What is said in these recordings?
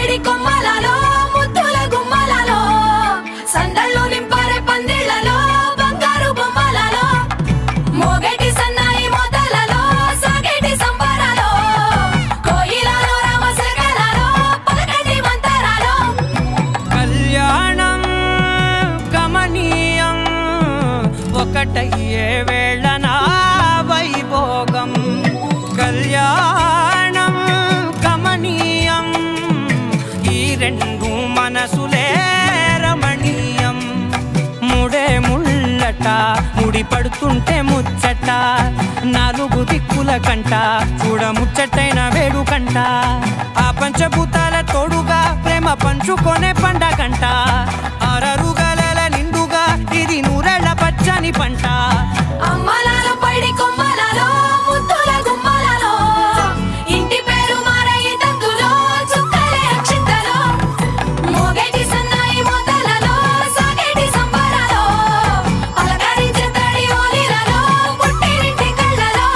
పైడి కొమ్మలలో ముద్దుల గుమ్మలలో సందళ్ళు నింపరే పందిళ్లలో బంగారు బొమ్మలలో మోగేటి సన్నాయి మోతలలో సాగేటి సంబరాలో కోయిలలో రామశకలలో పలకటి మంతరాలో కళ్యాణం గమనీయం ఒకటయ్యే వేళ నా వైభోగం కళ్యాణం గమనీయం ఈ రెండు మనసులే రమణీయం ముడే ముళ్ళట ముడి పడుతుంటే ముచ్చట నాలుగు దిక్కుల కంట చూడ ముచ్చటైన వేడుకంట ఆ పంచభూతాల తోడుగా ప్రేమ పంచుకొనే పండగంట ఆరరుగల నిండుగా ఇది నూరెళ్ళ పచ్చని పంట అమ్మలలో పైడి కొమ్మలలో ముద్దుల గుమ్మలలో ఇంటి పేరు మారయి తందులో చుక్కలే అక్షింతలో మోగేటి సన్నాయి మోతలలో సాగేటి సంబరాలో పలకరించే తడి ఓలిలలో పుట్టినింటి కళ్ళలో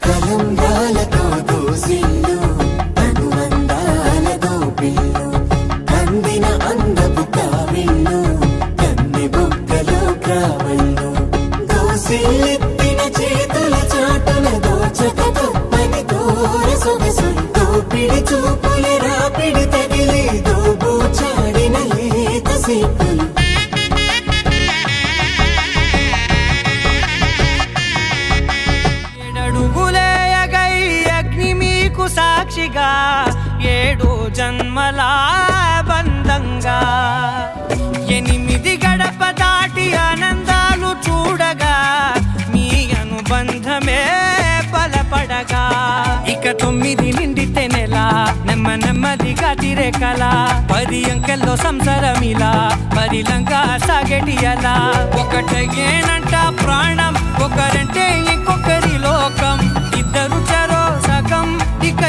కలంగాలతో దోసిల్లు అనువందాలతో పిల్లు అందిన అందపు కావిళ్ళు కన్నె బొక్కలో క్రావళ్ళు దోసిల్లెత్తిన చేతుల చాటున దోచక తప్పని తోర సొగసు దోపిడి చూపుల రాపిడి తగిలి దోబూచాడిన లేత సీపులు ఏడడుగులేయగై అగ్ని మీకు సాక్షిగా ఏడు జన్మల బంధంగా ఎనిమిది గడప దాటి ఆనందాలు చూడగా మీ అనుబంధమే బలపడగా ఇక 9 నిండితే నెల నెమ్మదిగా తిరే కల 10 అంకెల్లో సంసారమిలా పరిలంగా సాగేటి అలా ఒకటేనంట ప్రాణం ఒకరంటే ఇంకొకరి లోకం ఇద్దరు చరో సగం ఇక